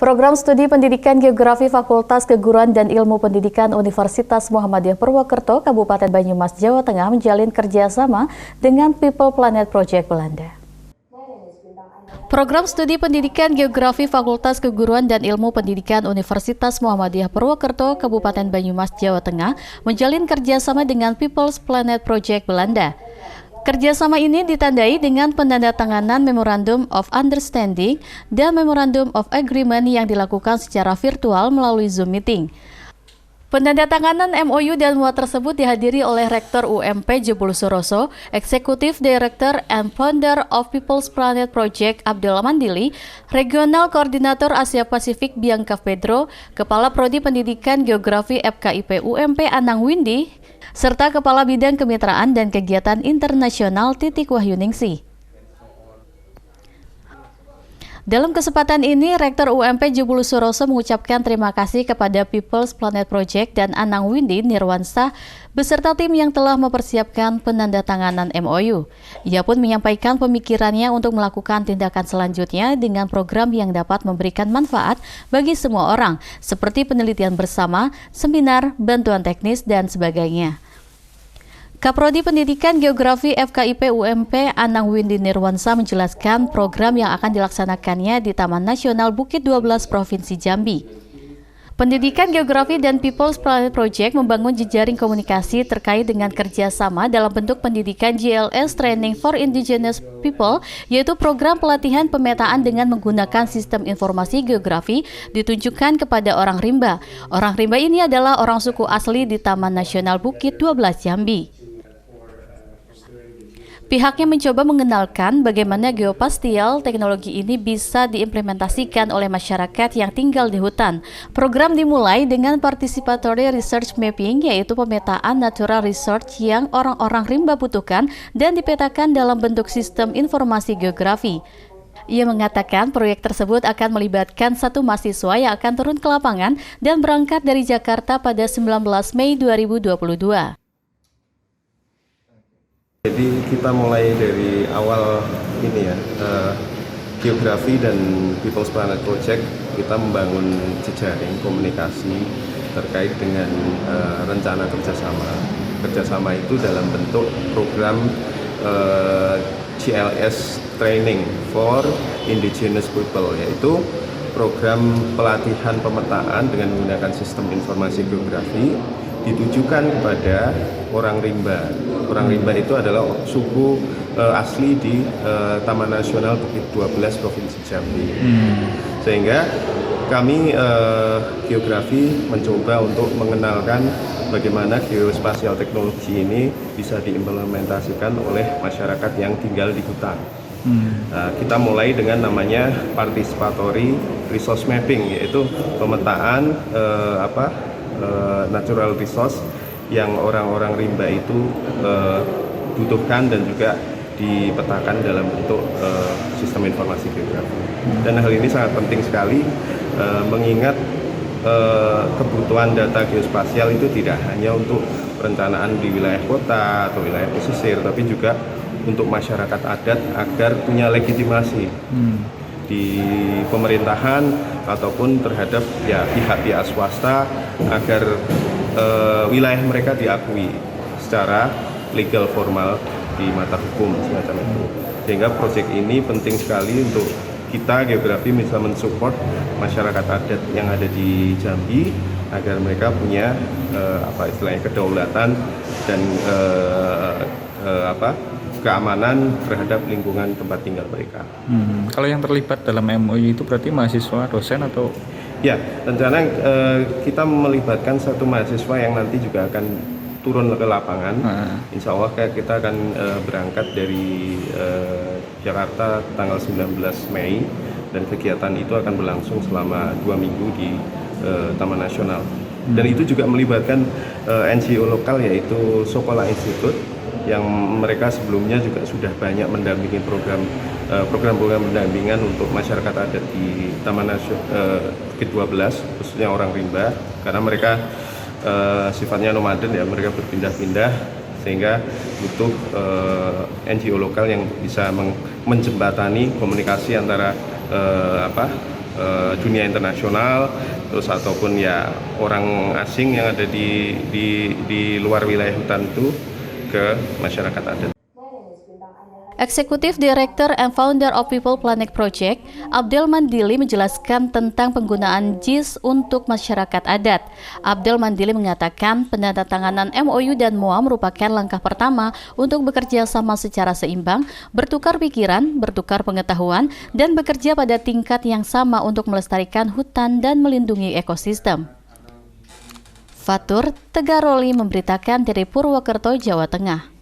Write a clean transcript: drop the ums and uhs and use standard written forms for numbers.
Program Studi Pendidikan Geografi Fakultas Keguruan dan Ilmu Pendidikan Universitas Muhammadiyah Purwokerto, Kabupaten Banyumas, Jawa Tengah menjalin kerjasama dengan People Planet Project Belanda. Program Studi Pendidikan Geografi Fakultas Keguruan dan Ilmu Pendidikan Universitas Muhammadiyah Purwokerto, Kabupaten Banyumas, Jawa Tengah menjalin kerjasama dengan People Planet Project Belanda. Kerjasama ini ditandai dengan penandatanganan Memorandum of Understanding dan Memorandum of Agreement yang dilakukan secara virtual melalui Zoom Meeting. Penandatanganan MOU dan MOA tersebut dihadiri oleh Rektor UMP Jebul Suroso, Executive Director and Founder of People's Planet Project Abdul Mandili, Regional Koordinator Asia Pasifik Bianca Pedro, Kepala Prodi Pendidikan Geografi FKIP UMP Anang Windy, serta Kepala Bidang Kemitraan dan Kegiatan Internasional Titik Wahyuningsih. Dalam kesempatan ini, Rektor UMP Jebul Suroso mengucapkan terima kasih kepada People's Planet Project dan Anang Windy Nirwansyah beserta tim yang telah mempersiapkan penandatanganan MOU. Ia pun menyampaikan pemikirannya untuk melakukan tindakan selanjutnya dengan program yang dapat memberikan manfaat bagi semua orang, seperti penelitian bersama, seminar, bantuan teknis, dan sebagainya. Kaprodi Pendidikan Geografi FKIP UMP Anang Windy Nirwansyah menjelaskan program yang akan dilaksanakannya di Taman Nasional Bukit 12 Provinsi Jambi. Pendidikan Geografi dan People's Planet Project membangun jejaring komunikasi terkait dengan kerjasama dalam bentuk pendidikan GLS Training for Indigenous People, yaitu program pelatihan pemetaan dengan menggunakan sistem informasi geografi ditunjukkan kepada orang rimba. Orang rimba ini adalah orang suku asli di Taman Nasional Bukit 12 Jambi. Pihaknya mencoba mengenalkan bagaimana geospasial teknologi ini bisa diimplementasikan oleh masyarakat yang tinggal di hutan. Program dimulai dengan participatory research mapping, yaitu pemetaan natural research yang orang-orang rimba butuhkan dan dipetakan dalam bentuk sistem informasi geografi. Ia mengatakan proyek tersebut akan melibatkan 1 mahasiswa yang akan turun ke lapangan dan berangkat dari Jakarta pada 19 Mei 2022. Jadi kita mulai dari awal ini ya, geografi dan People's Planet Project, kita membangun jejaring komunikasi terkait dengan rencana kerjasama. Kerjasama itu dalam bentuk program GLS Training for Indigenous People, yaitu program pelatihan pemetaan dengan menggunakan sistem informasi geografi ditujukan kepada orang rimba. Orang rimba itu adalah suku asli di Taman Nasional Bukit 12 Provinsi Jambi. Sehingga kami geografi mencoba untuk mengenalkan bagaimana geospasial teknologi ini bisa diimplementasikan oleh masyarakat yang tinggal di hutan. Kita mulai dengan namanya participatory resource mapping, yaitu pemetaan natural resource yang orang-orang rimba itu butuhkan dan juga dipetakan dalam bentuk sistem informasi geografi. Dan hal ini sangat penting sekali mengingat kebutuhan data geospasial itu tidak hanya untuk perencanaan di wilayah kota atau wilayah pesisir, tapi juga untuk masyarakat adat agar punya legitimasi di pemerintahan ataupun terhadap pihak-pihak swasta agar wilayah mereka diakui secara legal formal di mata hukum semacam itu. Sehingga proyek ini penting sekali untuk kita geografi bisa mensupport masyarakat adat yang ada di Jambi agar mereka punya kedaulatan dan keamanan terhadap lingkungan tempat tinggal mereka. Kalau yang terlibat dalam MOU itu berarti mahasiswa, dosen atau? Ya, rencana kita melibatkan 1 mahasiswa yang nanti juga akan turun ke lapangan. Insya Allah kita akan berangkat dari Jakarta tanggal 19 Mei dan kegiatan itu akan berlangsung selama 2 minggu di Taman Nasional. Dan itu juga melibatkan NGO lokal, yaitu Sokola Institute, yang mereka sebelumnya juga sudah banyak mendampingi program-program pendampingan untuk masyarakat adat di Taman Nasional Bukit 12, khususnya orang rimba, karena mereka sifatnya nomaden ya, mereka berpindah-pindah sehingga butuh NGO lokal yang bisa menjembatani komunikasi antara dunia internasional, terus ataupun ya orang asing yang ada di luar wilayah hutan itu ke masyarakat adat. Eksekutif Director and Founder of People Planet Project, Abdel Mandili menjelaskan tentang penggunaan JIS untuk masyarakat adat. Abdel Mandili mengatakan penandatanganan MOU dan MOA merupakan langkah pertama untuk bekerja sama secara seimbang, bertukar pikiran, bertukar pengetahuan, dan bekerja pada tingkat yang sama untuk melestarikan hutan dan melindungi ekosistem. Fatur Tegaroli memberitakan dari Purwokerto, Jawa Tengah.